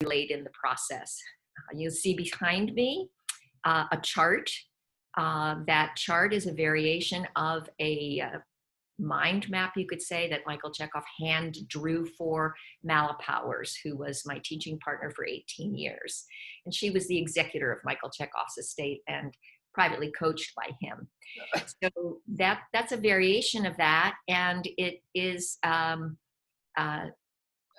late in the process. You'll see behind me a chart. That chart is a variation of a mind map, you could say, that Michael Chekhov hand drew for Mala Powers, who was my teaching partner for 18 years. And she was the executor of Michael Chekhov's estate and privately coached by him. So that's a variation of that, and it is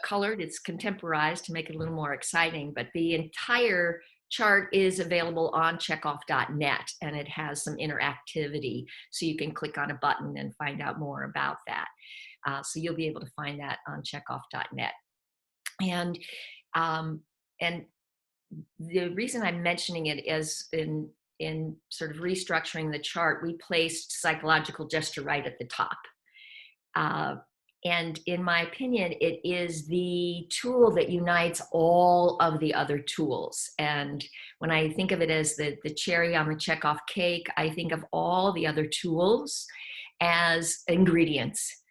colored, it's contemporized to make it a little more exciting, but the entire chart is available on chekhov.net, and it has some interactivity, so you can click on a button and find out more about that. So you'll be able to find that on chekhov.net. And the reason I'm mentioning it is in sort of restructuring the chart, we placed psychological gesture right at the top. And in my opinion, it is the tool that unites all of the other tools. And when I think of it as the cherry on the Chekhov cake, I think of all the other tools as ingredients.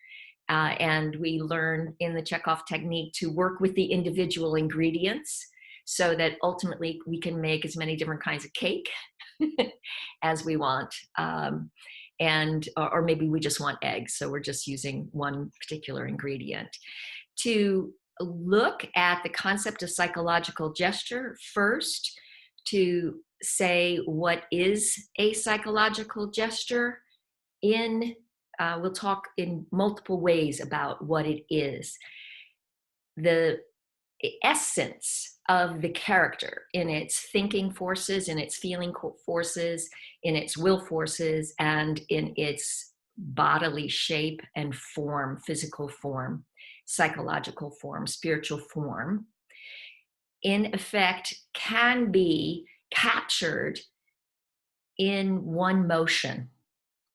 And we learn in the Chekhov technique to work with the individual ingredients so that ultimately we can make as many different kinds of cake as we want. Or maybe we just want eggs, so we're just using one particular ingredient. To look at the concept of psychological gesture first, to say what is a psychological gesture. We'll talk in multiple ways about what it is. The essence of the character in its thinking forces, in its feeling forces, in its will forces, and in its bodily shape and form, physical form, psychological form, spiritual form, in effect can be captured in one motion,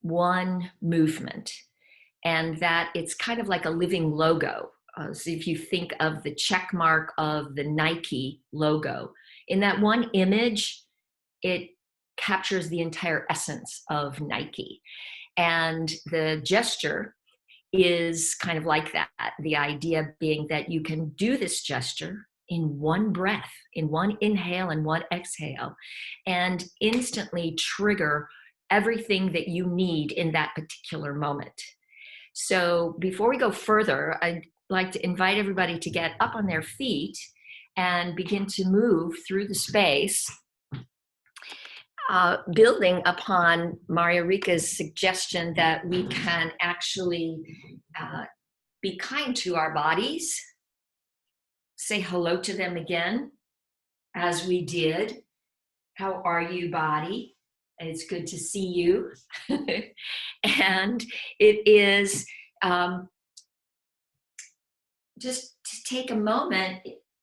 one movement, and that it's kind of like a living logo. So if you think of the check mark of the Nike logo, in that one image, it captures the entire essence of Nike. And the gesture is kind of like that. The idea being that you can do this gesture in one breath, in one inhale and one exhale, and instantly trigger everything that you need in that particular moment. So before we go further, I'd like to invite everybody to get up on their feet and begin to move through the space, building upon Maria Rika's suggestion that we can actually be kind to our bodies, say hello to them again, as we did. How are you, body? It's good to see you. And it is just to take a moment,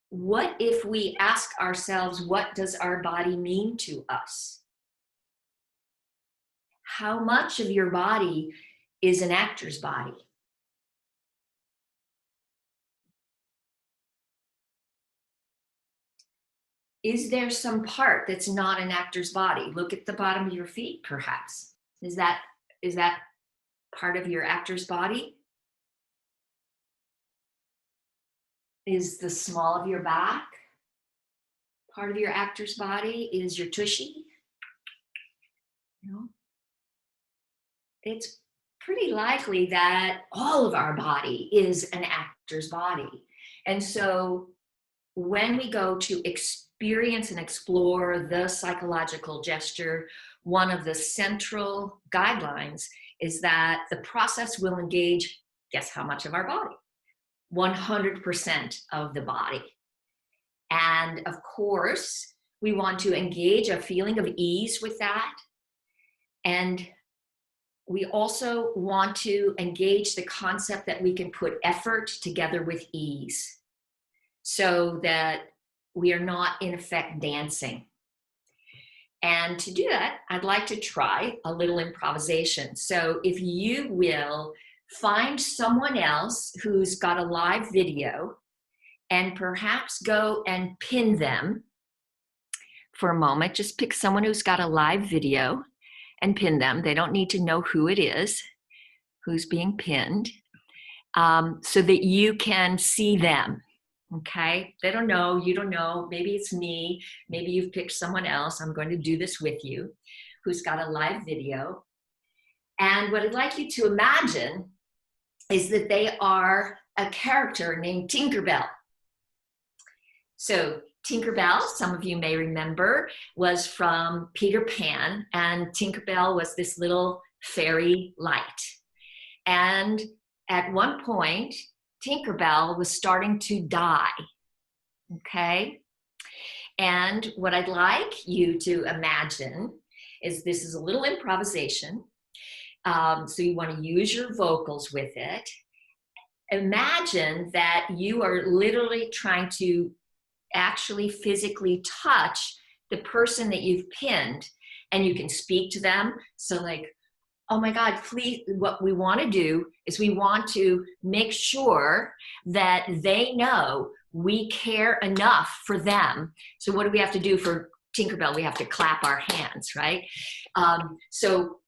what if we ask ourselves, what does our body mean to us? How much of your body is an actor's body? Is there some part that's not an actor's body? Look at the bottom of your feet, perhaps. Is that part of your actor's body? Is the small of your back part of your actor's body? Is your tushy? It's pretty likely that all of our body is an actor's body. And so when we go to experience and explore the psychological gesture, one of the central guidelines is that the process will engage, guess how much of our body? 100% of the body. And of course, we want to engage a feeling of ease with that. And we also want to engage the concept that we can put effort together with ease, so that we are not in effect dancing. And to do that, I'd like to try a little improvisation. So if you will find someone else who's got a live video and perhaps go and pin them for a moment. Just pick someone who's got a live video and pin them. They don't need to know who it is, who's being pinned, so that you can see them. Okay, they don't know, you don't know, maybe it's me, maybe you've picked someone else. I'm going to do this with you, who's got a live video. And what I'd like you to imagine is that they are a character named Tinkerbell. So Tinkerbell, some of you may remember, was from Peter Pan, and Tinkerbell was this little fairy light. And at one point, Tinkerbell was starting to die, okay? And what I'd like you to imagine is this is a little improvisation. So you want to use your vocals with it. Imagine that you are literally trying to actually physically touch the person that you've pinned, and you can speak to them. So like, oh my God, please, what we want to do is we want to make sure that they know we care enough for them. So what do we have to do for Tinkerbell? We have to clap our hands, right? So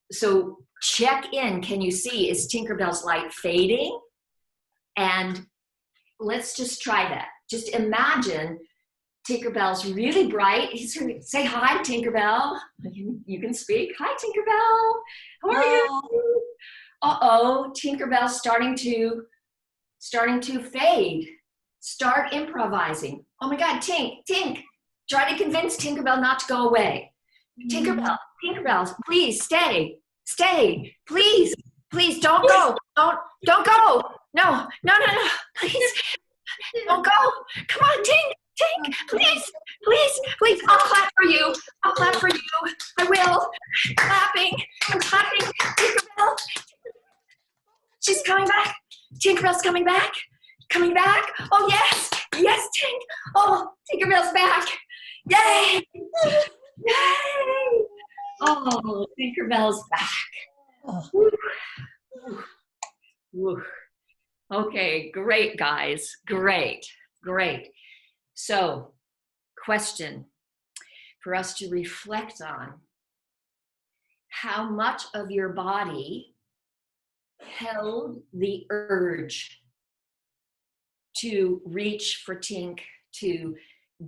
check in. Can you see, is Tinkerbell's light fading? And let's just try that. Just imagine Tinkerbell's really bright. He's going to say, hi, Tinkerbell. You can speak. Hi, Tinkerbell. How are you? Uh-oh, Tinkerbell's starting to fade. Start improvising. Oh my God, Tink, try to convince Tinkerbell not to go away. Tinkerbell, please stay, please, don't go, don't go. No, please, don't go. Come on, Tink, please. I'll clap for you. I will. I'm clapping. Tinkerbell. She's coming back. Tinkerbell's coming back. Oh, yes, Tink. Oh, Tinkerbell's back. Yay. Oh, Tinkerbell's back. Woo. Okay, great, guys. Great. So, question for us to reflect on: how much of your body held the urge to reach for Tink, to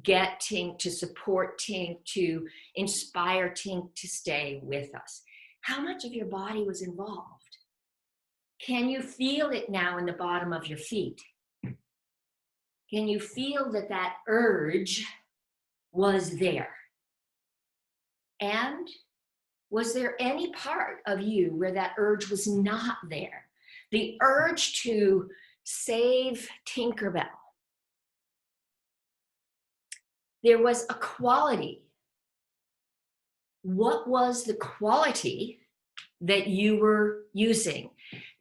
get Tink, to support Tink, to inspire Tink to stay with us? How much of your body was involved? Can you feel it now in the bottom of your feet? Can you feel that urge was there? And was there any part of you where that urge was not there? The urge to save Tinkerbell. There was a quality. What was the quality that you were using?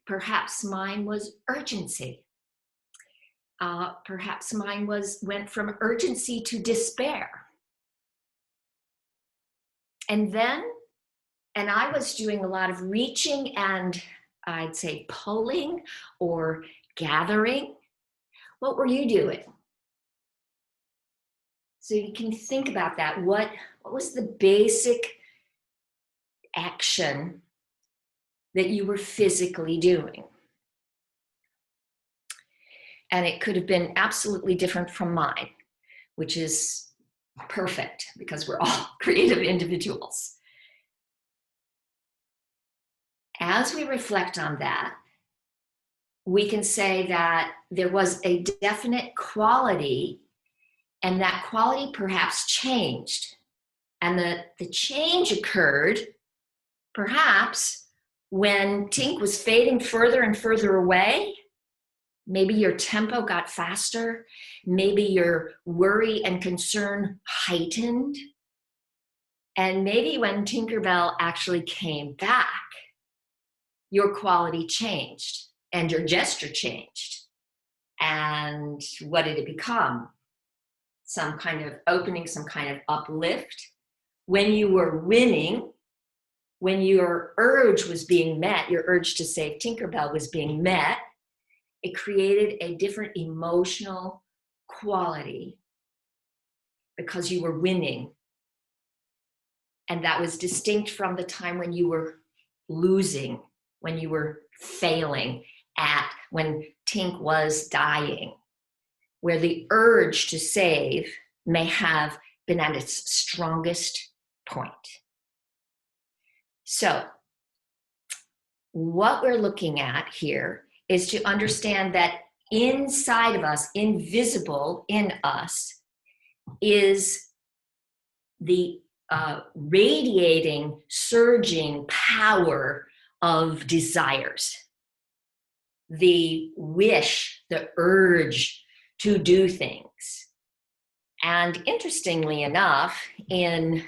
Perhaps mine was urgency. Perhaps mine went from urgency to despair. And I was doing a lot of reaching and I'd say pulling or gathering. What were you doing? So you can think about that. What was the basic action that you were physically doing? And it could have been absolutely different from mine, which is perfect because we're all creative individuals. As we reflect on that, we can say that there was a definite quality, and that quality perhaps changed. And the change occurred perhaps when Tink was fading further and further away. Maybe your tempo got faster. Maybe your worry and concern heightened. And maybe when Tinkerbell actually came back, your quality changed and your gesture changed. And what did it become? Some kind of opening, some kind of uplift. When you were winning, when your urge was being met, your urge to save Tinkerbell was being met, it created a different emotional quality because you were winning. And that was distinct from the time when you were losing, when you were failing when Tink was dying. where the urge to save may have been at its strongest point. So, what we're looking at here is to understand that inside of us, invisible in us, is the radiating, surging power of desires. The wish, the urge to do things. And interestingly enough, in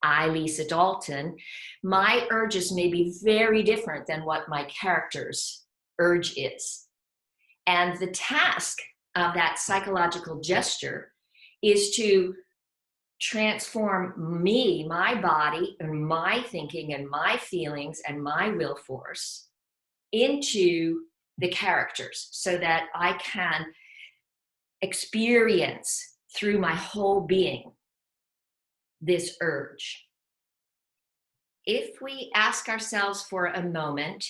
Lisa Dalton, my urges may be very different than what my character's urge is. And the task of that psychological gesture is to transform me, my body, and my thinking, and my feelings, and my will force into the characters so that I can experience through my whole being this urge. If we ask ourselves for a moment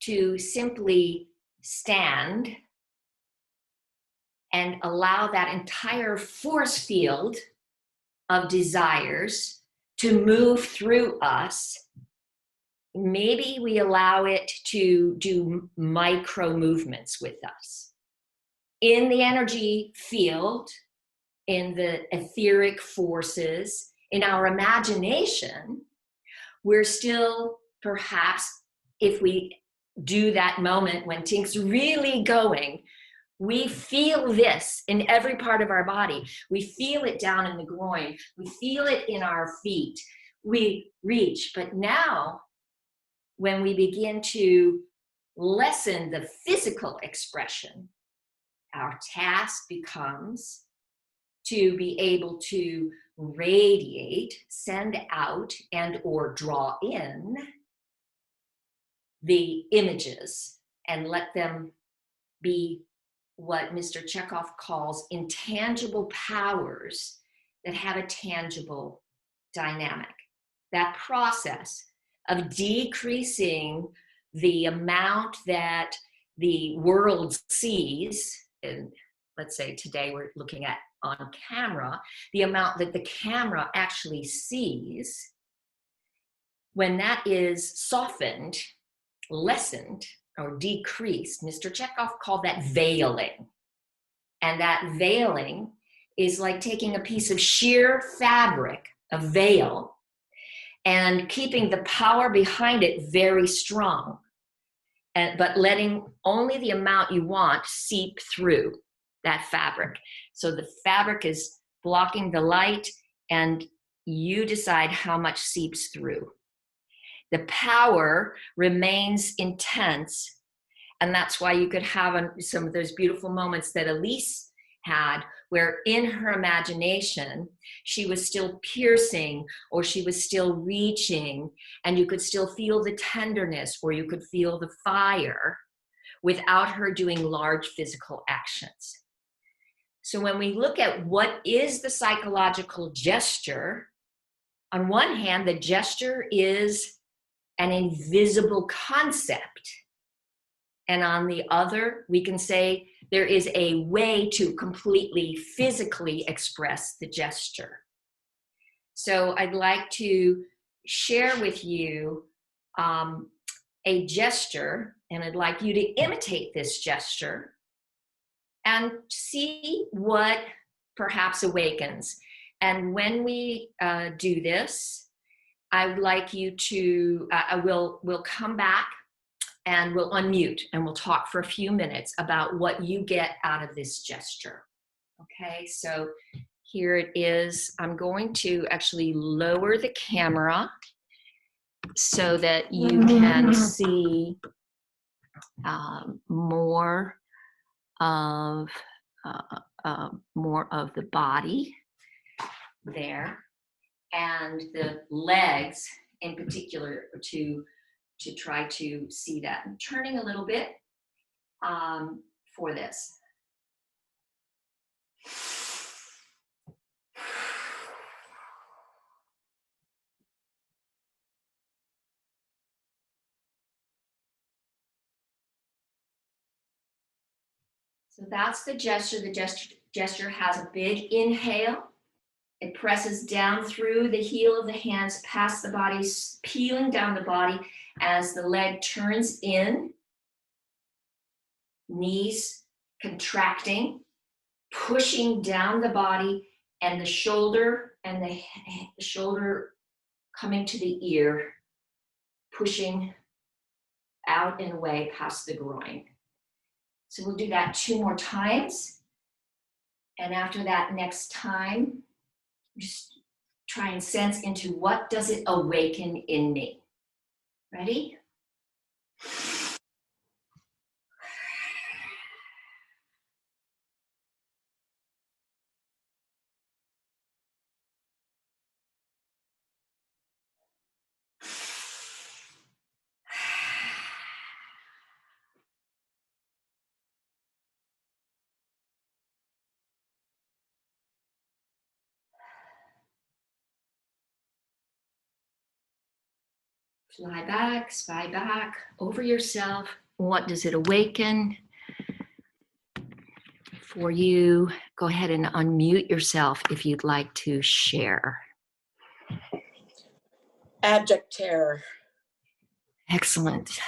to simply stand and allow that entire force field of desires to move through us, maybe we allow it to do micro movements with us. In the energy field, in the etheric forces, in our imagination, we're still perhaps, if we do that moment when things really going, we feel this in every part of our body. We feel it down in the groin. We feel it in our feet. We reach. But now, when we begin to lessen the physical expression, our task becomes to be able to radiate, send out, and or draw in the images and let them be what Mr. Chekhov calls intangible powers that have a tangible dynamic. That process of decreasing the amount that the world sees, and let's say today we're looking at on camera, the amount that the camera actually sees, when that is softened, lessened, or decreased, Mr. Chekhov called that veiling. And that veiling is like taking a piece of sheer fabric, a veil, and keeping the power behind it very strong, but letting only the amount you want seep through that fabric. So the fabric is blocking the light, and you decide how much seeps through. The power remains intense, and that's why you could have some of those beautiful moments that Elise had, where in her imagination, she was still piercing, or she was still reaching, and you could still feel the tenderness, or you could feel the fire without her doing large physical actions. So when we look at what is the psychological gesture, on one hand, the gesture is an invisible concept. And on the other, we can say there is a way to completely physically express the gesture. So I'd like to share with you a gesture, and I'd like you to imitate this gesture and see what perhaps awakens. And when we do this, I would like you to, we'll come back and we'll unmute and we'll talk for a few minutes about what you get out of this gesture. Okay, so here it is. I'm going to actually lower the camera so that you can see more of the body there, and the legs in particular, to try to see that. I'm turning a little bit for this. So that's the gesture. The gesture gesture has a big inhale. It presses down through the heel of the hands, past the body, peeling down the body as the leg turns in, knees contracting, pushing down the body, and the shoulder coming to the ear, pushing out and away past the groin. So we'll do that 2 more times. And after that next time, just try and sense into what does it awaken in me. Ready? Fly back over yourself. What does it awaken for you? Go ahead and unmute yourself if you'd like to share. Abject terror. Excellent.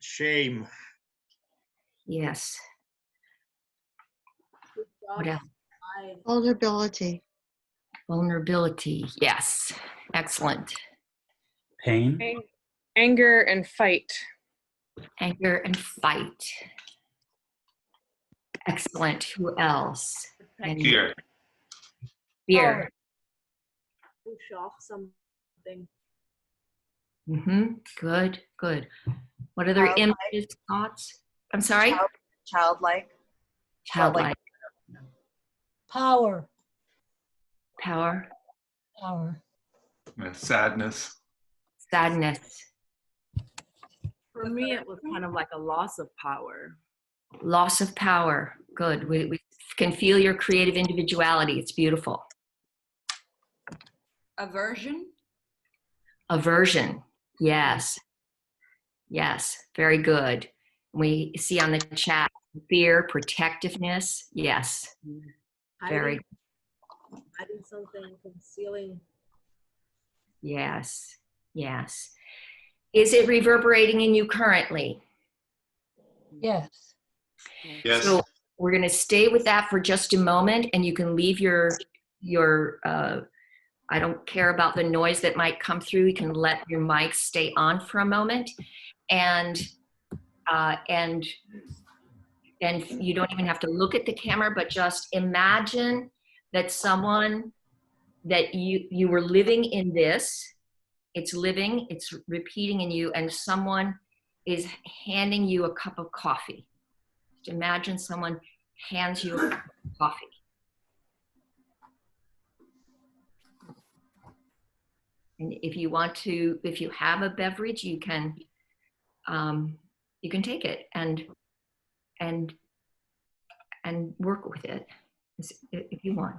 Shame. Yes. What else? Vulnerability. Vulnerability. Yes. Excellent. Pain. Anger and fight. Anger and fight. Excellent. Who else? Fear. Fear. Push off something. Good, good. What other Childlike. images, thoughts? I'm sorry? Childlike. Childlike. Power. Power. Power. Sadness. Sadness. For me, it was kind of like a loss of power. Loss of power. Good. We can feel your creative individuality. It's beautiful. Aversion. Aversion. Yes. Yes. Very good. We see on the chat fear, protectiveness. Yes. Very. Hiding something, concealing. Yes. Yes. Is it reverberating in you currently? Yes. Yes. So we're going to stay with that for just a moment, and you can leave your I don't care about the noise that might come through. You can let your mic stay on for a moment, and you don't even have to look at the camera, but just imagine that someone that you were living in this. It's living, it's repeating in you, and someone is handing you a cup of coffee. Just imagine someone hands you a cup of coffee. And if you want to, if you have a beverage, you can take it and work with it if you want.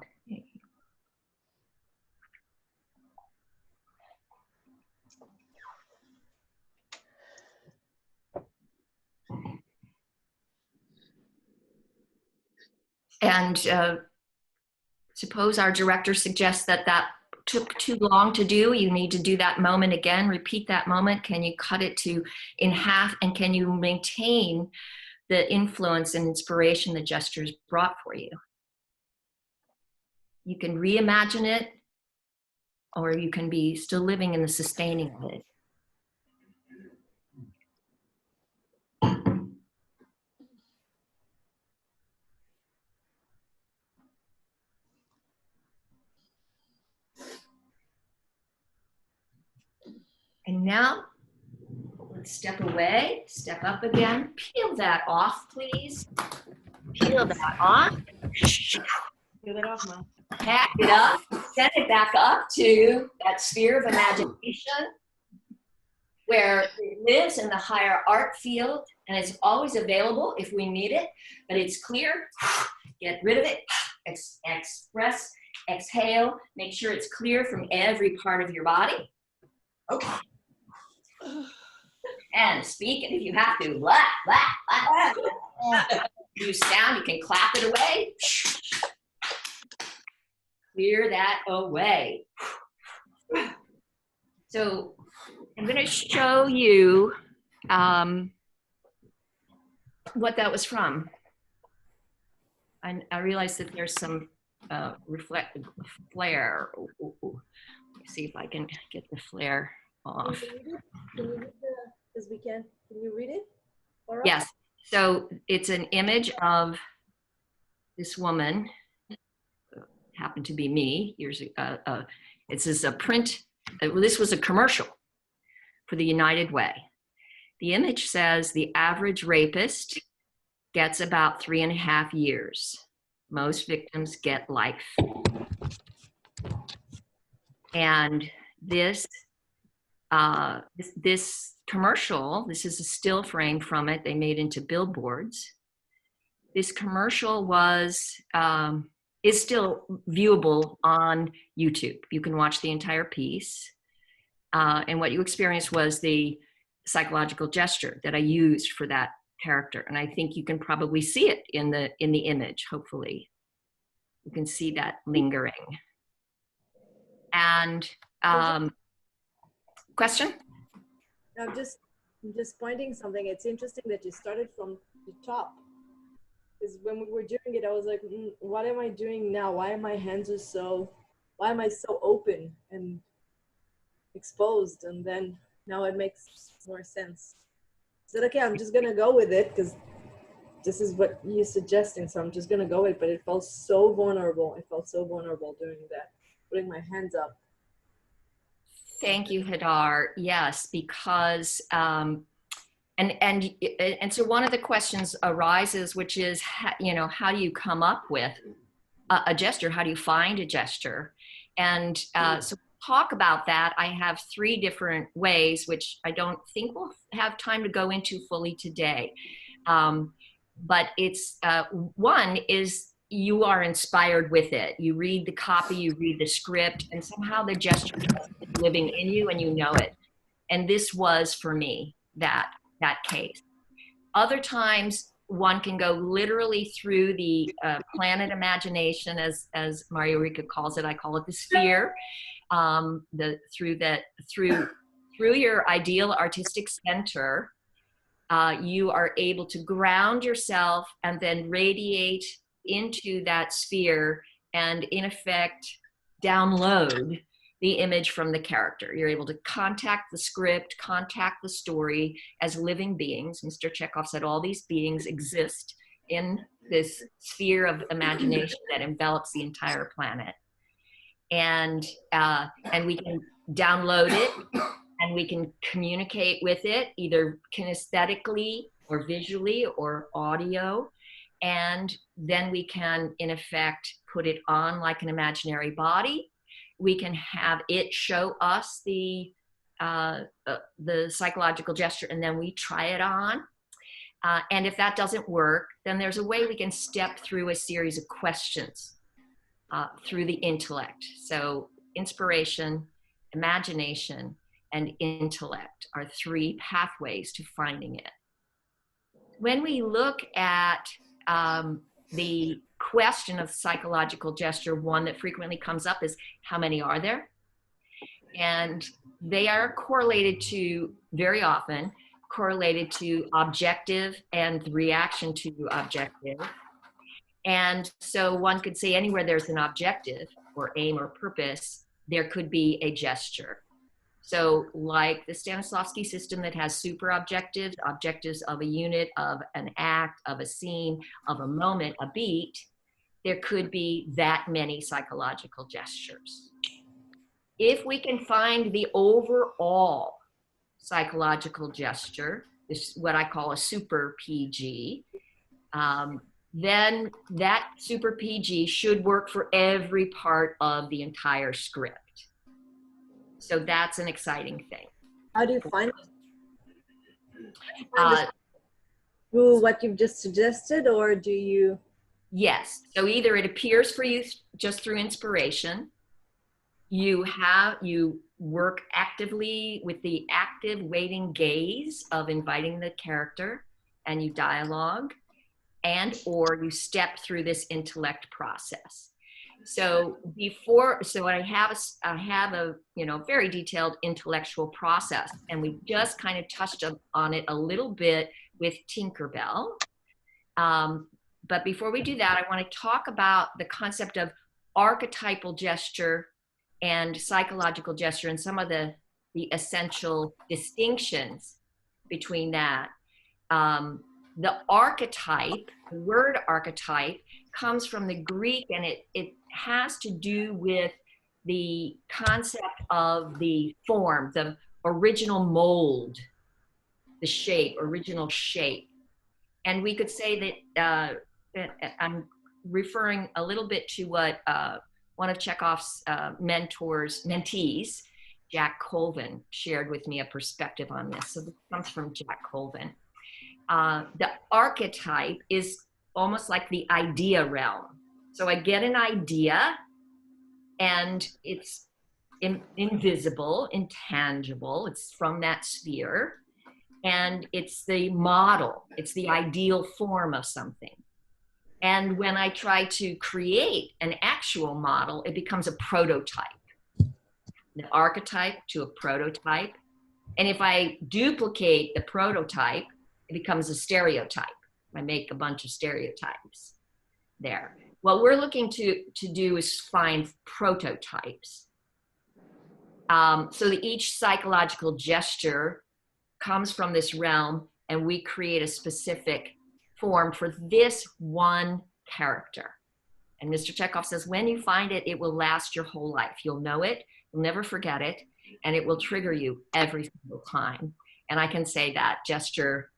And suppose our director suggests that took too long to do. You need to do that moment again, repeat that moment. Can you cut it in half, and can you maintain the influence and inspiration the gestures brought for you? You can reimagine it, or you can be still living in the sustaining of it. And now, let's step away, step up again. Peel that off, please. Peel that off. Peel it off, Mom. Pack it up. Send it back up to that sphere of imagination where it lives in the higher art field, and it's always available if we need it, but it's clear. Get rid of it. Express, exhale. Make sure it's clear from every part of your body. Okay. And speak it if you have to. Blah, blah, blah. use sound, you can clap it away. Clear that away. So I'm going to show you what that was from. I realize that there's some flare. Ooh. Let me see if I can get the flare off. Can you read it? Because we can. Can you read it? All right. Yes. So it's an image of this woman. Happened to be me. It's just a print. This was a commercial for the United Way. The image says the average rapist gets about 3.5 years. Most victims get life. And this commercial, this is a still frame from it. They made into billboards. This commercial is still viewable on YouTube. You can watch the entire piece. And what you experienced was the psychological gesture that I used for that character. And I think you can probably see it in the image, hopefully. You can see that lingering. And question? I'm just pointing something. It's interesting that you started from the top. Because when we were doing it, I was like, what am I doing now? Why am I so open and exposed? And then now it makes more sense. I said, okay, I'm just gonna go with it because this is what you're suggesting. So I'm just gonna go with it. But it felt so vulnerable. I felt so vulnerable doing that, putting my hands up. Thank you, Hadar. Yes, because and so one of the questions arises, which is, how do you come up with a gesture? How do you find a gesture? And so talk about that. I have 3 different ways, which I don't think we'll have time to go into fully today. But it's one is you are inspired with it. You read the copy, you read the script, and somehow the gesture is living in you and you know it. And this was, for me, that case. Other times, one can go literally through the planet imagination, as Maria Rica calls it. I call it the sphere. Through your ideal artistic center, you are able to ground yourself and then radiate into that sphere and, in effect, download the image from the character. You're able to contact the script, contact the story as living beings. Mr. Chekhov said all these beings exist in this sphere of imagination that envelops the entire planet. And we can download it and we can communicate with it either kinesthetically or visually or audio. And then we can, in effect, put it on like an imaginary body. We can have it show us the psychological gesture, and then we try it on. And if that doesn't work, then there's a way we can step through a series of questions through the intellect. So inspiration, imagination, and intellect are 3 pathways to finding it. When we look at the question of psychological gesture, one that frequently comes up is, how many are there? And they are correlated to, very often, correlated to objective and reaction to objective. And so one could say anywhere there's an objective or aim or purpose, there could be a gesture. So like the Stanislavski system that has super objectives, objectives of a unit, of an act, of a scene, of a moment, a beat, there could be that many psychological gestures. If we can find the overall psychological gesture, this is what I call a super PG, then that super PG should work for every part of the entire script. So that's an exciting thing. How do you find it? Through what you've just suggested, or do you? Yes. So either it appears for you just through inspiration, you work actively with the active waiting gaze of inviting the character, and you dialogue. and or you step through this intellect process. So I have a very detailed intellectual process, and we just kind of touched on it a little bit with Tinkerbell. But before we do that, I want to talk about the concept of archetypal gesture and psychological gesture and some of the essential distinctions between that. The archetype, the word archetype, comes from the Greek, and it has to do with the concept of the form, the original mold, the shape, original shape. And we could say that I'm referring a little bit to what one of Chekhov's mentees, Jack Colvin, shared with me a perspective on this. So this comes from Jack Colvin. The archetype is almost like the idea realm. So I get an idea, and it's invisible, intangible. It's from that sphere. And it's the model. It's the ideal form of something. And when I try to create an actual model, it becomes a prototype. The archetype to a prototype. And if I duplicate the prototype, it becomes a stereotype. I make a bunch of stereotypes there. What we're looking to do is find prototypes. So that each psychological gesture comes from this realm, and we create a specific form for this one character. And Mr. Chekhov says, when you find it, it will last your whole life. You'll know it, you'll never forget it, and it will trigger you every single time. And I can say that gesture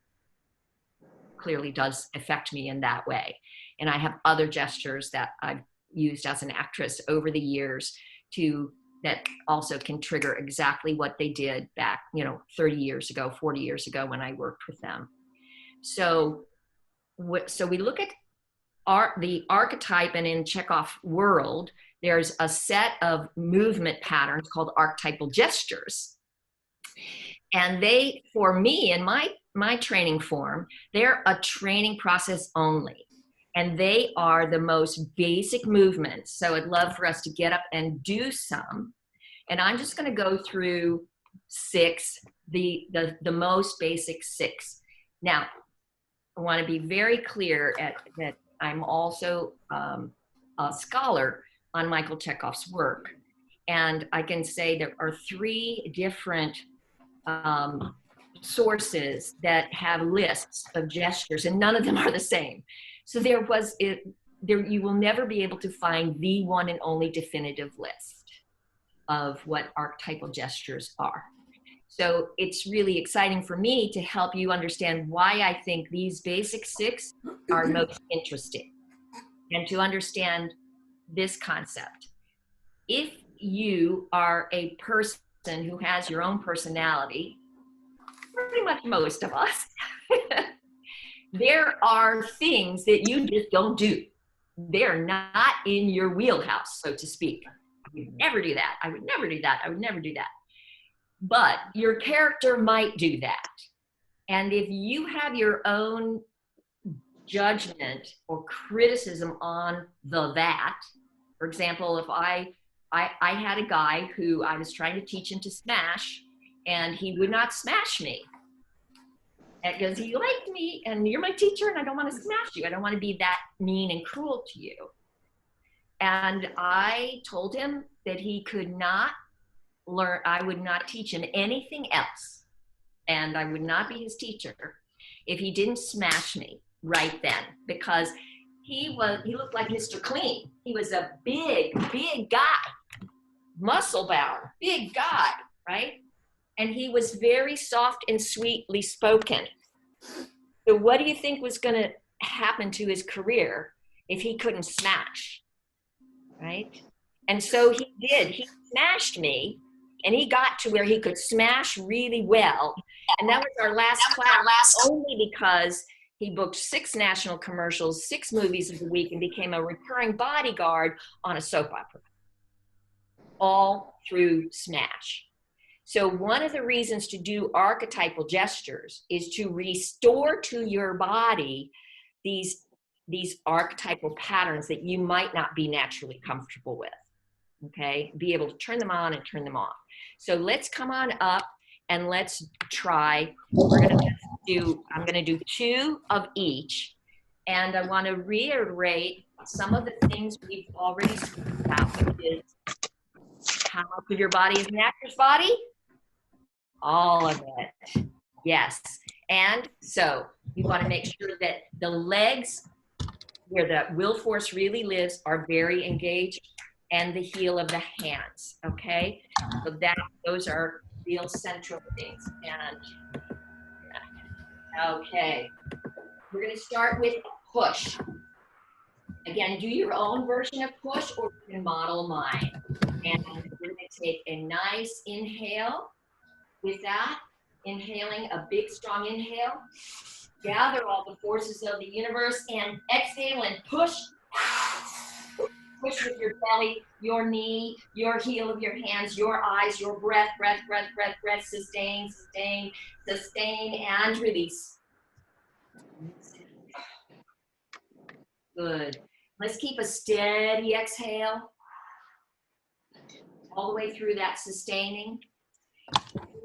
clearly does affect me in that way. And I have other gestures that I've used as an actress over the years that also can trigger exactly what they did back, 30 years ago, 40 years ago when I worked with them. So we look at the archetype, and in Chekhov world, there's a set of movement patterns called archetypal gestures. And they, for me, in my training form, they're a training process only. And they are the most basic movements. So I'd love for us to get up and do some. And I'm just going to go through 6, the most basic 6. Now, I want to be very clear that I'm also a scholar on Michael Chekhov's work. And I can say there are 3 different sources that have lists of gestures, and none of them are the same. So you will never be able to find the one and only definitive list of what archetypal gestures are. So it's really exciting for me to help you understand why I think these basic 6 are most interesting, and to understand this concept. If you are a person who has your own personality, pretty much most of us, there are things that you just don't do. They're not in your wheelhouse, so to speak. You would never do that. I would never do that. I would never do that. But your character might do that. And if you have your own judgment or criticism on that, for example, if I had a guy who I was trying to teach him to smash, and he would not smash me because he liked me, and you're my teacher, and I don't want to smash you. I don't want to be that mean and cruel to you. And I told him that he could not learn, I would not teach him anything else, and I would not be his teacher if he didn't smash me right then, because he looked like Mr. Clean. He was a big guy, muscle bound, big guy, right? And he was very soft and sweetly spoken. So what do you think was going to happen to his career if he couldn't smash, right? And so he did. He smashed me, and he got to where he could smash really well. And that was our last class, only because he booked 6 national commercials, 6 movies of the week, and became a recurring bodyguard on a soap opera, all through smash. So one of the reasons to do archetypal gestures is to restore to your body these these archetypal patterns that you might not be naturally comfortable with. Okay, be able to turn them on and turn them off. So let's come on up and let's try. I'm gonna do 2 of each, and I want to reiterate some of the things we've already spoken about, which is how much of your body is an actor's body? All of it. Yes. And so you want to make sure that the legs, where the will force really lives, are very engaged, and the heel of the hands. Okay. So those are real central things. And okay, we're going to start with push. Again, do your own version of push, or you can model mine. And we're going to take a nice inhale. With that, inhaling a big, strong inhale. Gather all the forces of the universe and exhale and push. Push with your belly, your knee, your heel of your hands, your eyes, your breath, breath, breath, breath, breath. Sustain, sustain, sustain, and release. Good. Let's keep a steady exhale all the way through that sustaining.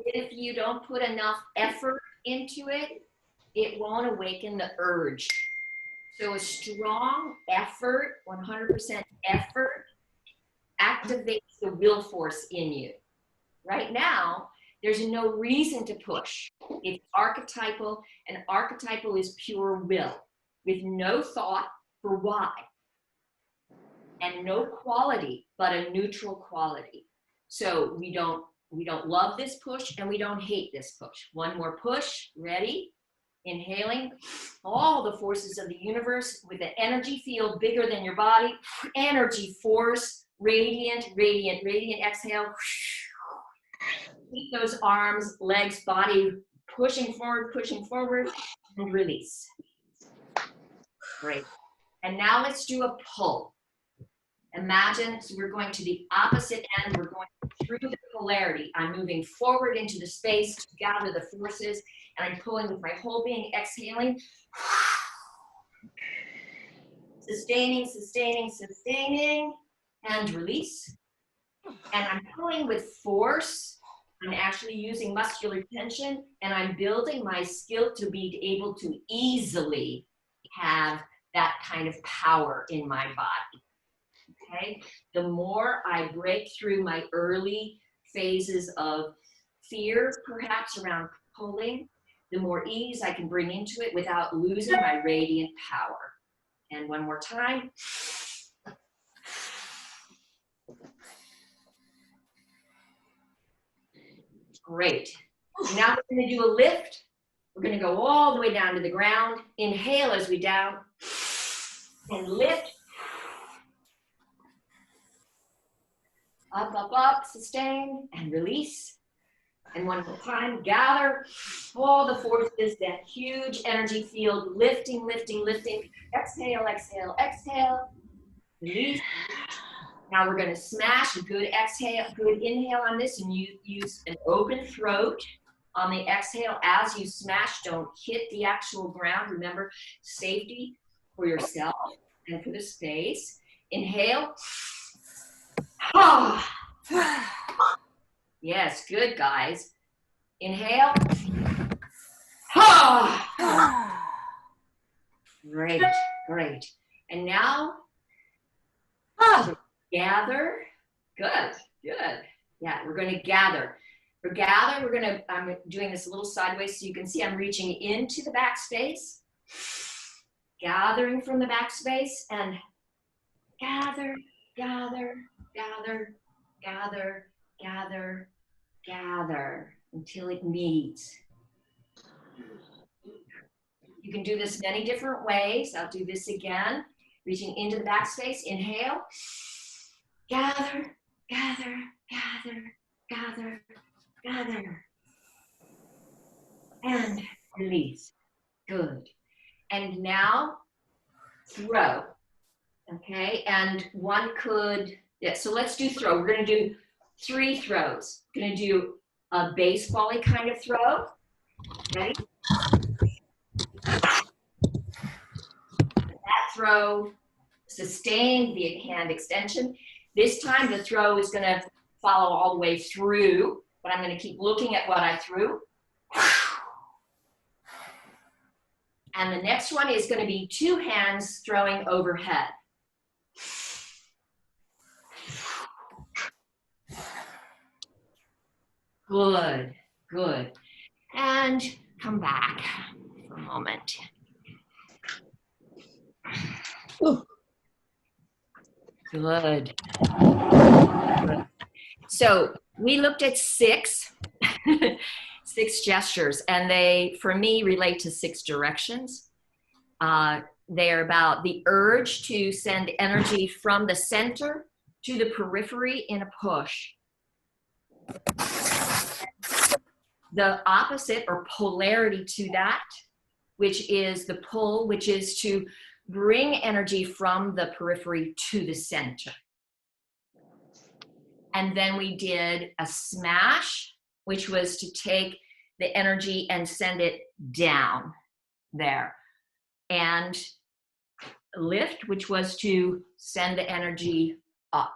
If you don't put enough effort into it, it won't awaken the urge. So a strong effort, 100% effort, activates the will force in you. Right now, there's no reason to push. It's archetypal, and archetypal is pure will, with no thought for why, and no quality, but a neutral quality. So we don't love this push, and we don't hate this push. One more push. Ready? Inhaling all the forces of the universe with an energy field bigger than your body. Energy force, radiant, radiant, radiant. Exhale. Keep those arms, legs, body pushing forward, and release. Great. And now let's do a pull. Imagine, so we're going to the opposite end. We're going through the polarity. I'm moving forward into the space to gather the forces, and I'm pulling with my whole being, exhaling. Sustaining, sustaining, sustaining, and release. And I'm pulling with force. I'm actually using muscular tension, and I'm building my skill to be able to easily have that kind of power in my body. Okay, the more I break through my early phases of fear, perhaps around pulling, the more ease I can bring into it without losing my radiant power. And one more time. Great. Now we're going to do a lift. We're going to go all the way down to the ground. Inhale as we down, and lift. Up, up, up, sustain, and release. And one more time, gather all the forces, that huge energy field, lifting, lifting, lifting. Exhale, exhale, exhale. Release. Now we're going to smash a good exhale, good inhale on this, and you use an open throat on the exhale. As you smash, don't hit the actual ground. Remember, safety for yourself and for the space. Inhale. Yes, good, guys. Inhale. Great, great. And now, gather. Good, good. Yeah, we're going to gather. I'm doing this a little sideways so you can see I'm reaching into the backspace, gathering from the backspace, and gather, gather, gather, gather, gather, gather until it meets. You can do this many different ways. I'll do this again. Reaching into the backspace, inhale, gather, gather, gather, gather, gather, and release. Good. And now throw. Okay, and one could, yeah, so let's do throw. We're going to do 3 throws. We're going to do a baseball-y kind of throw. Ready? That throw, sustain the hand extension. This time the throw is going to follow all the way through, but I'm going to keep looking at what I threw. And the next one is going to be 2 hands throwing overhead. Good, good. And come back for a moment. Good. Good. So we looked at 6, 6 gestures, and they, for me, relate to 6 directions. They're about the urge to send energy from the center to the periphery in a push. The opposite or polarity to that, which is the pull, which is to bring energy from the periphery to the center. And then we did a smash, which was to take the energy and send it down there. And lift, which was to send the energy up.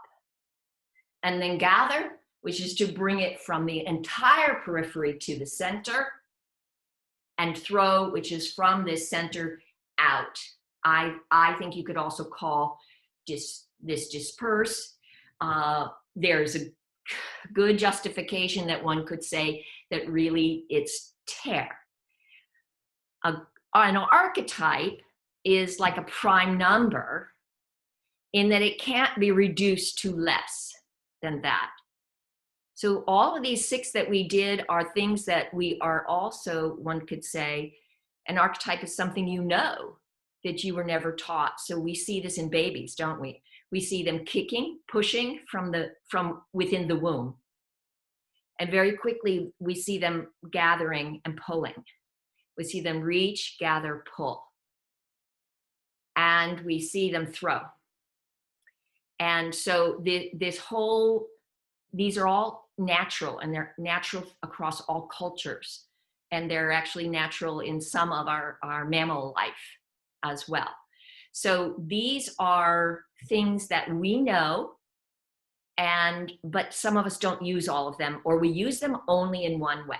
And then gather, which is to bring it from the entire periphery to the center. And throw, which is from the center out. I think you could also call this disperse. There's a good justification that one could say that really it's tear. An archetype is like a prime number in that it can't be reduced to less than that. So all of these 6 that we did are things that we are also, one could say, an archetype is something you know that you were never taught. So we see this in babies, don't we? We see them kicking, pushing from within the womb. And very quickly, we see them gathering and pulling. We see them reach, gather, pull. And we see them throw. And so these are all natural, and they're natural across all cultures. And they're actually natural in some of our mammal life as well. So these are things that we know, but some of us don't use all of them, or we use them only in one way.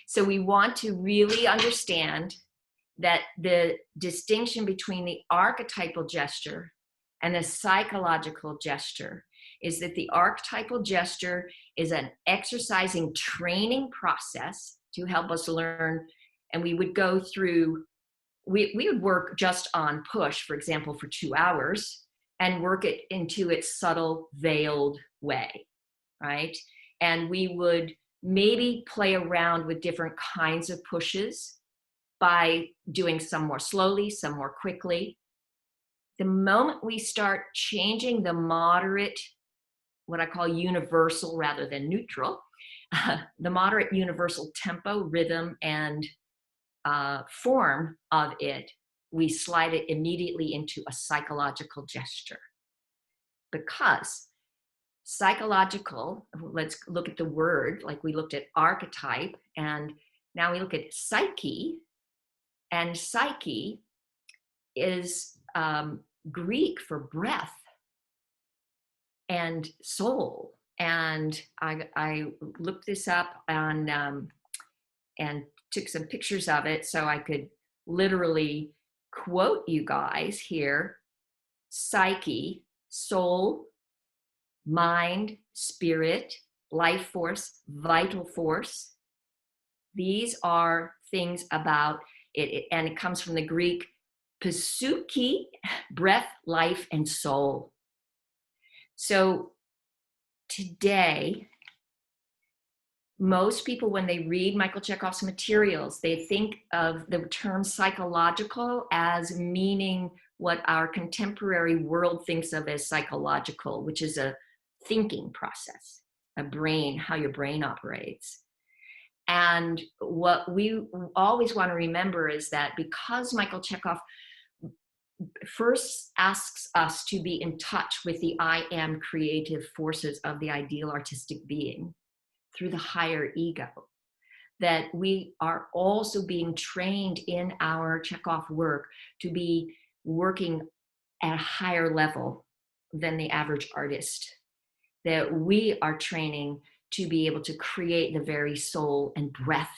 So we want to really understand that the distinction between the archetypal gesture and the psychological gesture is that the archetypal gesture is an exercising training process to help us learn. And we would go through, we would work just on push, for example, for 2 hours and work it into its subtle, veiled way, right? And we would maybe play around with different kinds of pushes by doing some more slowly, some more quickly. The moment we start changing the moderate, what I call universal rather than neutral, the moderate universal tempo, rhythm, and form of it, we slide it immediately into a psychological gesture. Because psychological, let's look at the word, like we looked at archetype, and now we look at psyche, and psyche is Greek for breath and soul. And I looked this up and took some pictures of it so I could literally quote you guys here. Psyche, soul, mind, spirit, life force, vital force. These are things about it, and it comes from the Greek psyche, breath, life, and soul. So today, most people, when they read Michael Chekhov's materials, they think of the term psychological as meaning what our contemporary world thinks of as psychological, which is a thinking process, a brain, how your brain operates. And what we always want to remember is that because Michael Chekhov first asks us to be in touch with the I am creative forces of the ideal artistic being through the higher ego, that we are also being trained in our Chekhov work to be working at a higher level than the average artist, that we are training to be able to create the very soul and breath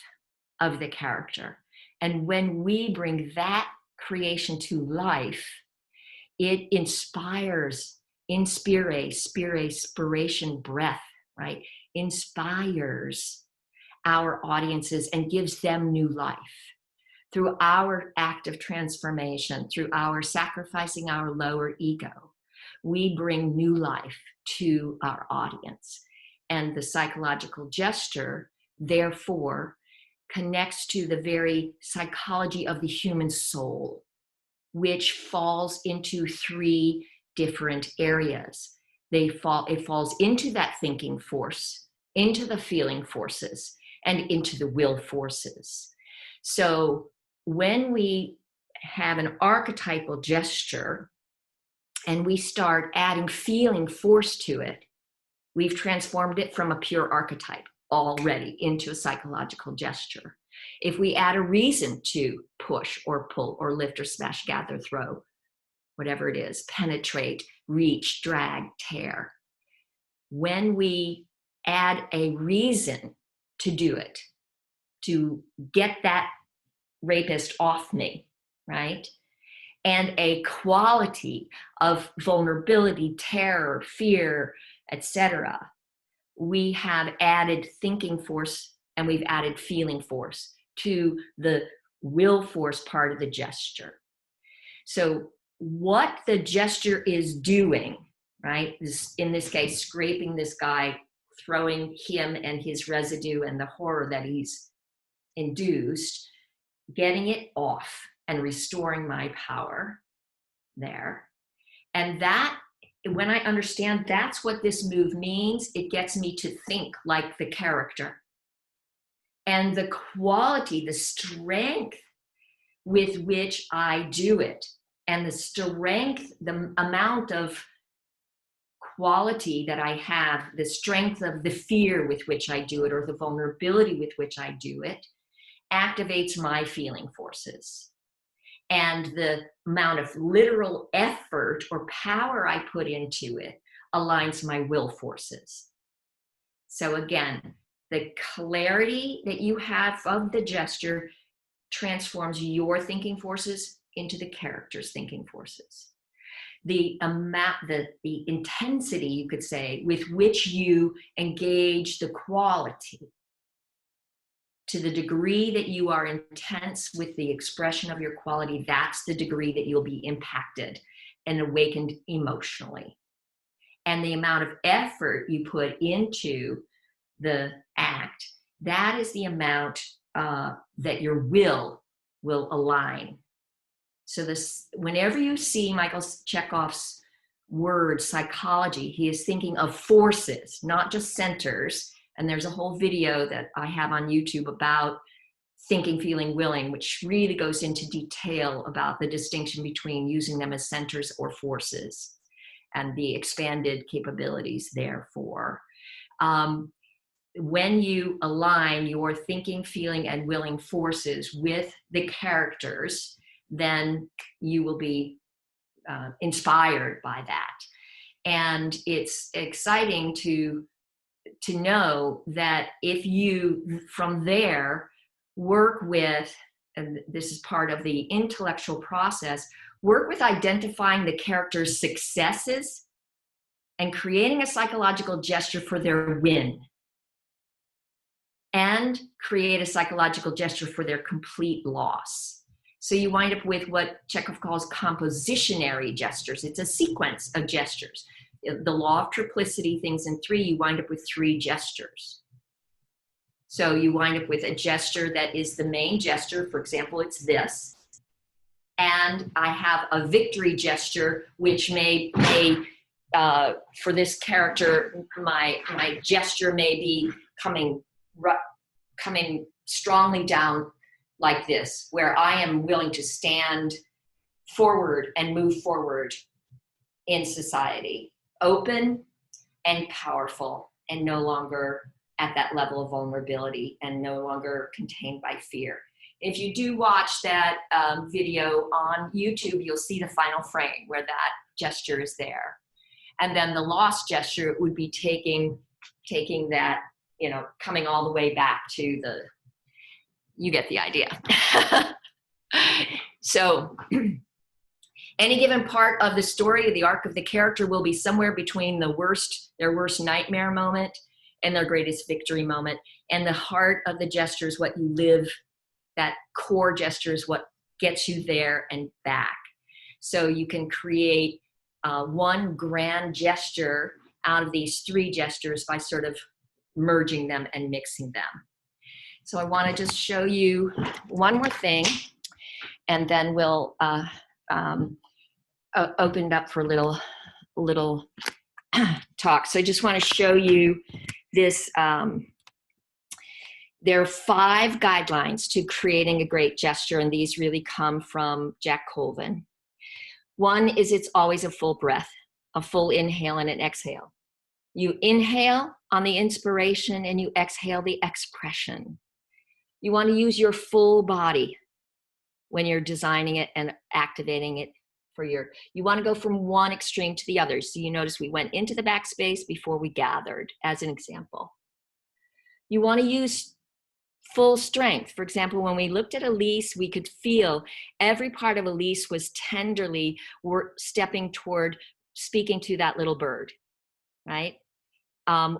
of the character. And when we bring that creation to life, it inspires, inspiration, breath, right? Inspires our audiences and gives them new life. Through our act of transformation, through our sacrificing our lower ego, we bring new life to our audience. And the psychological gesture, therefore, connects to the very psychology of the human soul, which falls into three different areas. It falls into that thinking force, into the feeling forces, and into the will forces. So when we have an archetypal gesture and we start adding feeling force to it, we've transformed it from a pure archetype already into a psychological gesture. If we add a reason to push or pull or lift or smash, gather, throw, whatever it is, penetrate, reach, drag, tear, when we add a reason to do it, to get that rapist off me, right? And a quality of vulnerability, terror, fear, etc., we have added thinking force and we've added feeling force to the will force part of the gesture. So what the gesture is doing, right, is in this case, scraping this guy, throwing him and his residue and the horror that he's induced, getting it off and restoring my power there. And that, when I understand that's what this move means, it gets me to think like the character. And the quality, the strength with which I do it, and the strength, the amount of quality that I have, the strength of the fear with which I do it, or the vulnerability with which I do it, activates my feeling forces. And the amount of literal effort or power I put into it aligns my will forces. So again, the clarity that you have of the gesture transforms your thinking forces into the character's thinking forces. The amount, the intensity, you could say, with which you engage the quality, to the degree that you are intense with the expression of your quality, that's the degree that you'll be impacted and awakened emotionally. And the amount of effort you put into the act, that is the amount that your will align. So this, whenever you see Michael Chekhov's word psychology, he is thinking of forces, not just centers. And there's a whole video that I have on YouTube about thinking, feeling, willing, which really goes into detail about the distinction between using them as centers or forces and the expanded capabilities therefore. When you align your thinking, feeling, and willing forces with the characters, then you will be inspired by that. And it's exciting to know that if you, from there, work with, and this is part of the intellectual process, work with identifying the character's successes and creating a psychological gesture for their win, and create a psychological gesture for their complete loss. So you wind up with what Chekhov calls compositionary gestures. It's a sequence of gestures. The law of triplicity, things in three, you wind up with three gestures. So you wind up with a gesture that is the main gesture. For example, it's this. And I have a victory gesture, which may for this character, my gesture may be coming strongly down like this, where I am willing to stand forward and move forward in society, open and powerful, and no longer at that level of vulnerability and no longer contained by fear. If you do watch that video on YouTube, you'll see the final frame where that gesture is there. And then the lost gesture would be taking that, you know, coming all the way back to the, you get the idea. So any given part of the story, the arc of the character will be somewhere between their worst nightmare moment and their greatest victory moment. And the heart of the gesture is what you live. That core gesture is what gets you there and back. So you can create one grand gesture out of these three gestures by sort of merging them and mixing them. So I want to just show you one more thing, and then we'll open it up for a little talk. So I just want to show you this. There are 5 guidelines to creating a great gesture, and these really come from Jack Colvin. One is it's always a full breath, a full inhale and an exhale. You inhale on the inspiration and you exhale the expression. You want to use your full body when you're designing it and activating it for you want to go from one extreme to the other. So you notice we went into the backspace before we gathered, as an example. You want to use full strength. For example, when we looked at Elise, we could feel every part of Elise was tenderly stepping toward speaking to that little bird, right?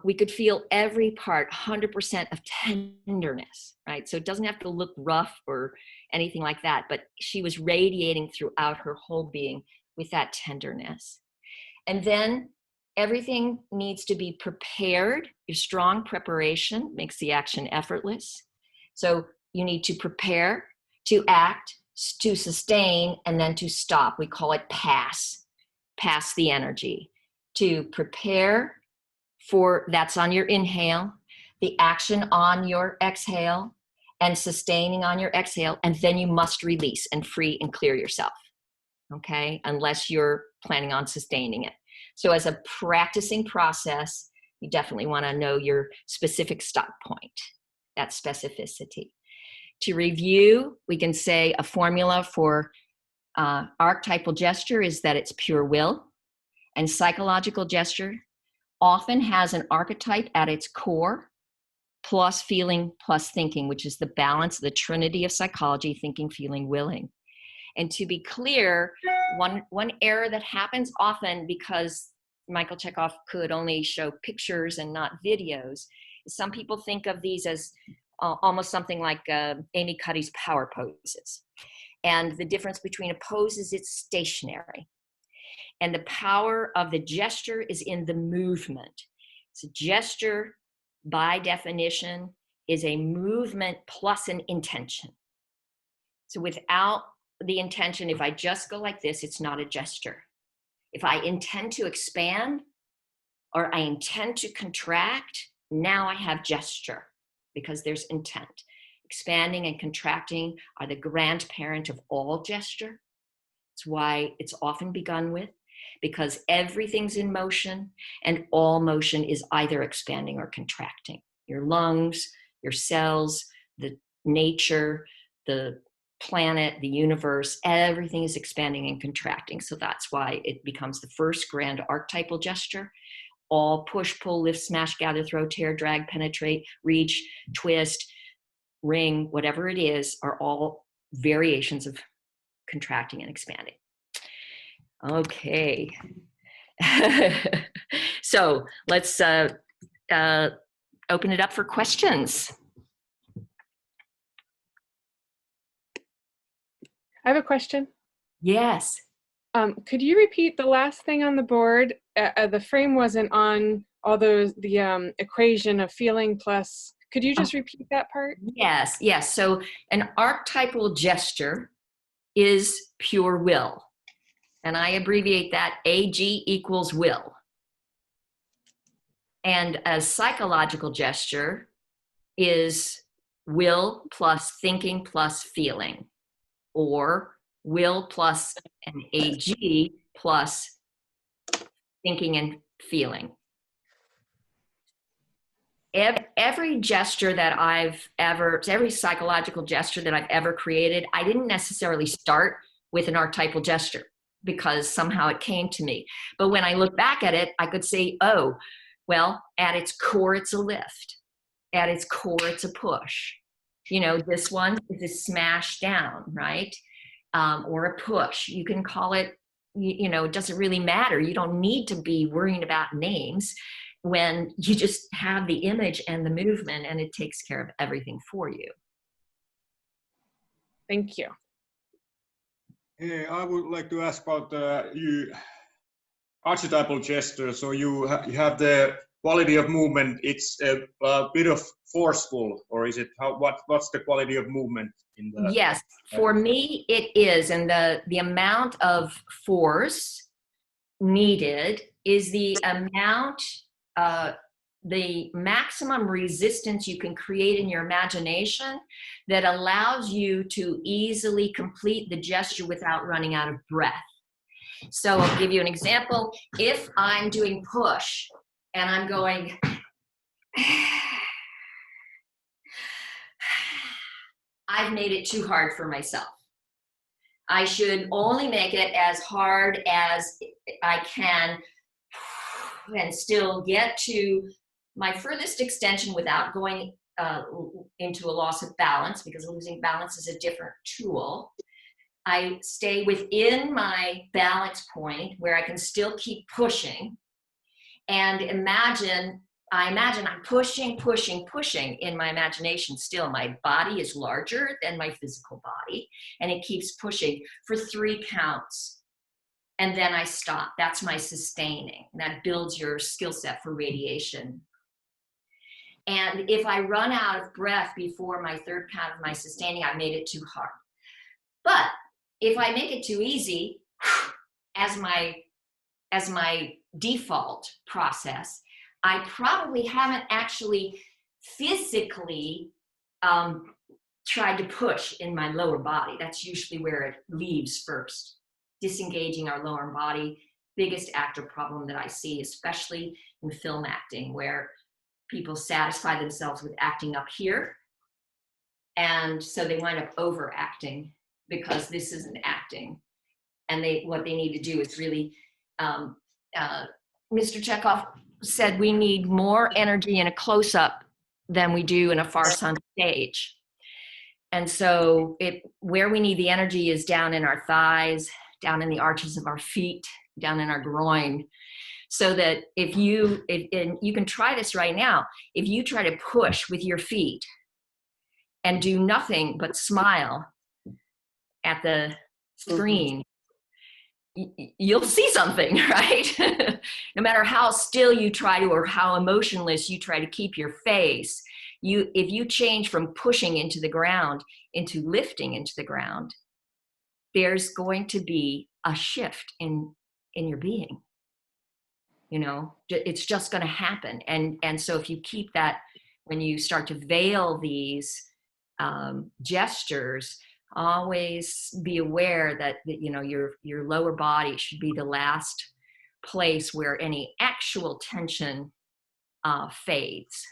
We could feel every part, 100% of tenderness, right? So it doesn't have to look rough or anything like that, but she was radiating throughout her whole being with that tenderness. And then everything needs to be prepared. Your strong preparation makes the action effortless. So you need to prepare, to act, to sustain, and then to stop. We call it pass the energy. To prepare that's on your inhale, the action on your exhale, and sustaining on your exhale, and then you must release and free and clear yourself, okay? Unless you're planning on sustaining it. So as a practicing process, you definitely want to know your specific stop point, that specificity. To review, we can say a formula for archetypal gesture is that it's pure will, and psychological gesture often has an archetype at its core, plus feeling, plus thinking, which is the balance, the trinity of psychology: thinking, feeling, willing. And to be clear, one error that happens often, because Michael Chekhov could only show pictures and not videos, is some people think of these as almost something like Amy Cuddy's power poses. And the difference between a pose is it's stationary. And the power of the gesture is in the movement. So gesture, by definition, is a movement plus an intention. So without the intention, if I just go like this, it's not a gesture. If I intend to expand or I intend to contract, now I have gesture, because there's intent. Expanding and contracting are the grandparent of all gesture. It's why it's often begun with, because everything's in motion, and all motion is either expanding or contracting. Your lungs, your cells, the nature, the planet, the universe, everything is expanding and contracting. So that's why it becomes the first grand archetypal gesture. All push, pull, lift, smash, gather, throw, tear, drag, penetrate, reach, twist, ring, whatever it is, are all variations of contracting and expanding. Okay. So let's open it up for questions. I have a question. Yes. Could you repeat the last thing on the board? The frame wasn't on all those, the equation of feeling plus. Could you just repeat that part? Yes, yes. So an archetypal gesture is pure will. And I abbreviate that AG equals will. And a psychological gesture is will plus thinking plus feeling, or will plus an AG plus thinking and feeling. every gesture that every psychological gesture that I've ever created, I didn't necessarily start with an archetypal gesture because somehow it came to me. But when I look back at it, I could say, oh, well, at its core, it's a lift. At its core, it's a push. You know, this one is a smash down, right? Or a push. You can call it, you know, it doesn't really matter. You don't need to be worrying about names when you just have the image and the movement, and it takes care of everything for you. Thank you. I would like to ask about you archetypal gesture. So you have the quality of movement. It's a bit of forceful, or is it what's the quality of movement in the? Yes, for me it is, and the amount of force needed is the amount, the maximum resistance you can create in your imagination that allows you to easily complete the gesture without running out of breath. So I'll give you an example. If I'm doing push and I'm going, I've made it too hard for myself. I should only make it as hard as I can and still get to my furthest extension without going into a loss of balance, because losing balance is a different tool. I stay within my balance point where I can still keep pushing, and I imagine I'm pushing in my imagination. Still, my body is larger than my physical body, and it keeps pushing for 3 counts. And then I stop. That's my sustaining. That builds your skill set for radiation. And if I run out of breath before my 3rd count of my sustaining, I made it too hard. But if I make it too easy, as my default process, I probably haven't actually physically tried to push in my lower body. That's usually where it leaves first. Disengaging our lower body, biggest actor problem that I see, especially in film acting, where people satisfy themselves with acting up here, and so they wind up overacting because this isn't acting, and what they need to do is really, Mr. Chekhov said we need more energy in a close-up than we do in a farce on stage. And so where we need the energy is down in our thighs, down in the arches of our feet, down in our groin. So that and you can try this right now, if you try to push with your feet and do nothing but smile at the screen, you'll see something, right? No matter how still you try to, or how emotionless you try to keep your face, if you change from pushing into the ground into lifting into the ground, there's going to be a shift in your being. You know, it's just going to happen. And so if you keep that, when you start to veil these gestures, always be aware that you know, your lower body should be the last place where any actual tension fades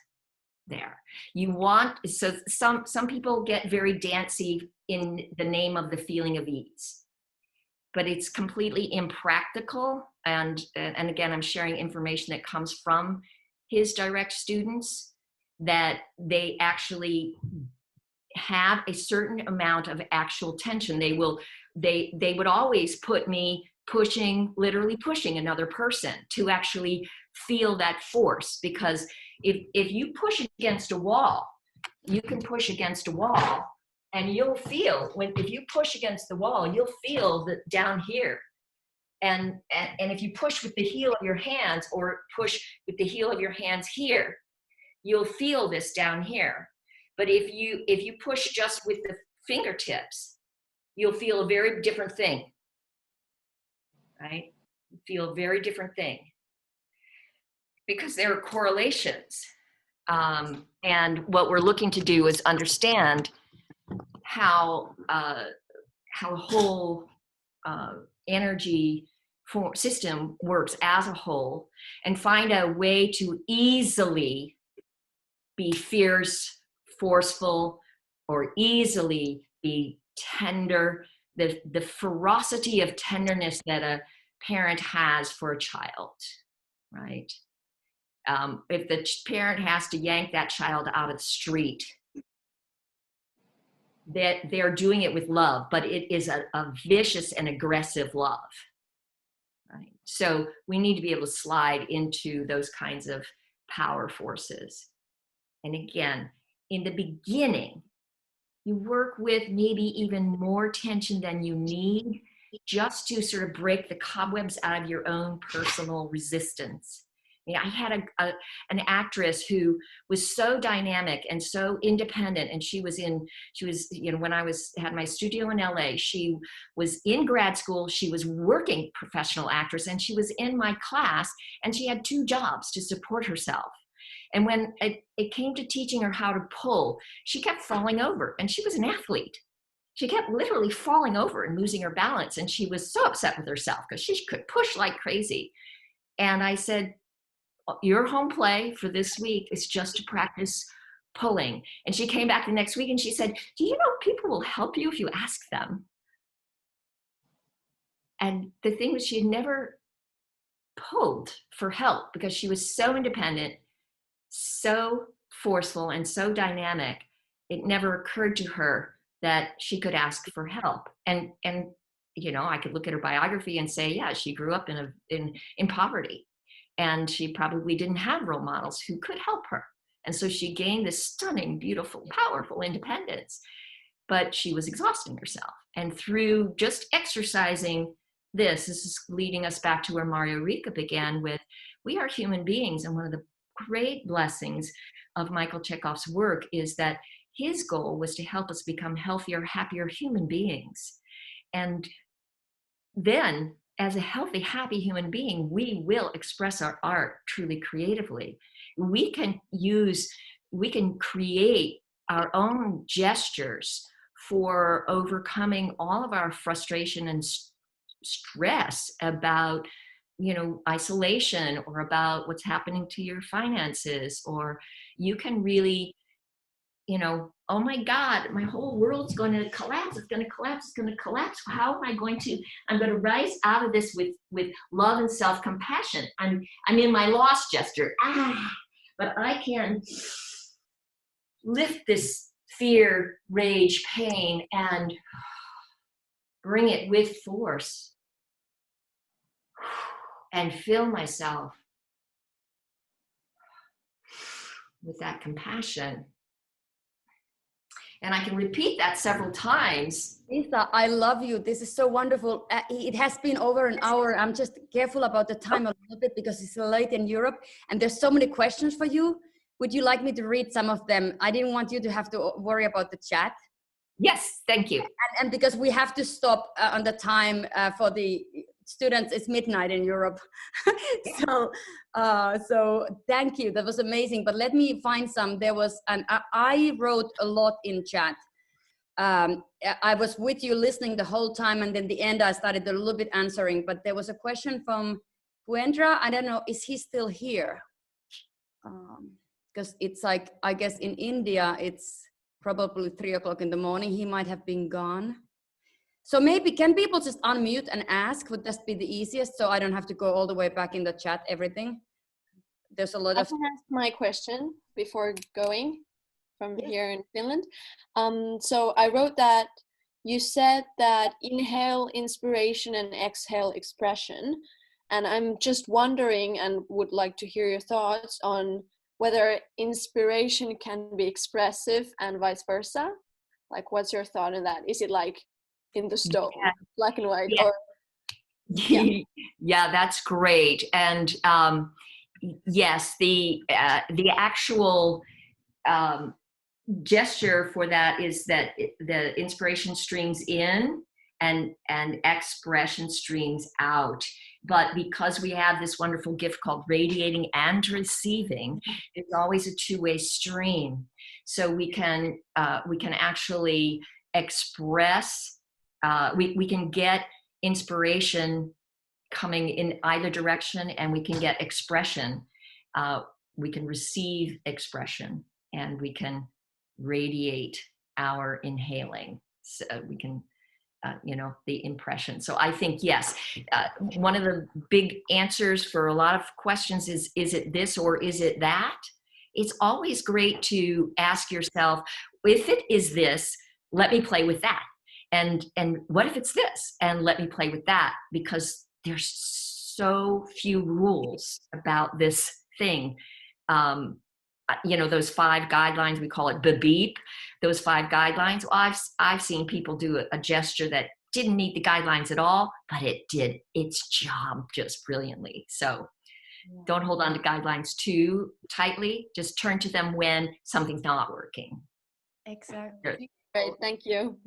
there. You want, so some people get very dancey in the name of the feeling of ease, but it's completely impractical. And again, I'm sharing information that comes from his direct students, that they actually have a certain amount of actual tension. They would always put me pushing, literally pushing another person to actually feel that force. Because if you push against a wall, you can push against a wall and you'll feel, if you push against the wall, you'll feel that down here. And if you push with the heel of your hands, or push with the heel of your hands here, you'll feel this down here. But if you push just with the fingertips, you'll feel a very different thing, right? You feel a very different thing, because there are correlations. And what we're looking to do is understand how a whole energy system works as a whole, and find a way to easily be fierce, forceful, or easily be tender. The ferocity of tenderness that a parent has for a child, right? If the parent has to yank that child out of the street, that they're doing it with love, but it is a vicious and aggressive love, right? So we need to be able to slide into those kinds of power forces. And again, in the beginning, you work with maybe even more tension than you need, just to sort of break the cobwebs out of your own personal resistance. I had an actress who was so dynamic and so independent, and she was, when I had my studio in LA, she was in grad school, she was working professional actress, and she was in my class, and she had 2 jobs to support herself. And when it came to teaching her how to pull, she kept falling over, and she was an athlete. She kept literally falling over and losing her balance, and she was so upset with herself because she could push like crazy. And I said, your home play for this week is just to practice pulling. And she came back the next week and she said, do you know people will help you if you ask them? And the thing was, she had never pulled for help because she was so independent, so forceful, and so dynamic. It never occurred to her that she could ask for help. And I could look at her biography and say, yeah, she grew up in poverty. And she probably didn't have role models who could help her. And so she gained this stunning, beautiful, powerful independence. But she was exhausting herself. And through just exercising this is leading us back to where Mario Rika began with, we are human beings. And one of the great blessings of Michael Chekhov's work is that his goal was to help us become healthier, happier human beings. And then, as a healthy, happy human being, we will express our art truly creatively. We can create our own gestures for overcoming all of our frustration and stress about, isolation, or about what's happening to your finances. Or you can really, oh my God, my whole world's going to collapse. It's going to collapse. It's going to collapse. How am I going to? I'm going to rise out of this with love and self-compassion. I'm in my loss gesture. But I can lift this fear, rage, pain, and bring it with force, and fill myself with that compassion. And I can repeat that several times. Lisa, I love you. This is so wonderful. It has been over an hour. I'm just careful about the time a little bit because it's late in Europe and there's so many questions for you. Would you like me to read some of them? I didn't want you to have to worry about the chat. Yes, thank you. And because we have to stop on the time for the students, it's midnight in Europe. So thank you. That was amazing. But let me find some. There was I wrote a lot in chat. I was with you listening the whole time, and then the end I started a little bit answering. But there was a question from Puendra. I don't know, is he still here? Because it's like, I guess in India it's probably 3 o'clock in the morning. He might have been gone. So maybe, can people just unmute and ask? Would that be the easiest? So I don't have to go all the way back in the chat, everything. There's a lot of... I can ask my question before going from here in Finland. So I wrote that you said that inhale inspiration and exhale expression. And I'm just wondering and would like to hear your thoughts on whether inspiration can be expressive and vice versa. Like, what's your thought on that? Is it like in the stone, black and white? Yeah. Or Yeah, that's great. And yes, the actual gesture for that is that the inspiration streams in and expression streams out. But because we have this wonderful gift called radiating and receiving, it's always a two-way stream. So we can actually express. We can get inspiration coming in either direction, and we can get expression. We can receive expression. and we can radiate our inhaling. So we can, the impression. So I think, yes, one of the big answers for a lot of questions is it this or is it that? It's always great to ask yourself, if it is this, let me play with that. And what if it's this? And let me play with that, because there's so few rules about this thing. Those 5 guidelines, we call it the beep, those 5 guidelines. Well, I've seen people do a gesture that didn't meet the guidelines at all, but it did its job just brilliantly. So don't hold on to guidelines too tightly. Just turn to them when something's not working. Exactly. Great, thank you.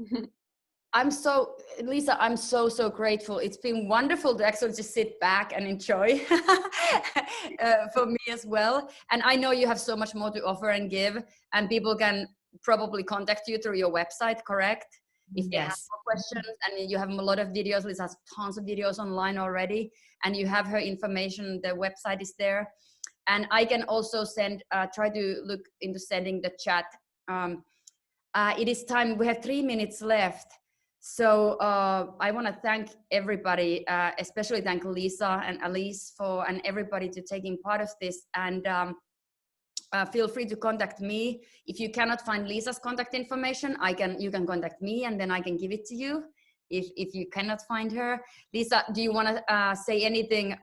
Lisa, I'm so grateful. It's been wonderful to actually just sit back and enjoy for me as well. And I know you have so much more to offer and give, and people can probably contact you through your website, correct? If they have more questions, and you have a lot of videos. Lisa has tons of videos online already, and you have her information. The website is there. And I can also try to look into sending the chat. It is time, we have 3 minutes left. So I want to thank everybody, especially thank Lisa and Alice and everybody to taking part of this. And feel free to contact me. If you cannot find Lisa's contact information, you can contact me, and then I can give it to you if you cannot find her. Lisa, do you want to say anything,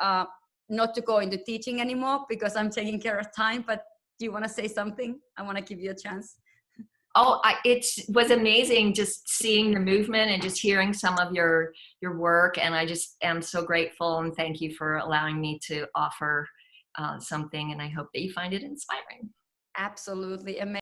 not to go into teaching anymore because I'm taking care of time, but do you want to say something? I want to give you a chance. Oh, it was amazing just seeing the movement and just hearing some of your work. And I just am so grateful, and thank you for allowing me to offer something. And I hope that you find it inspiring. Absolutely amazing.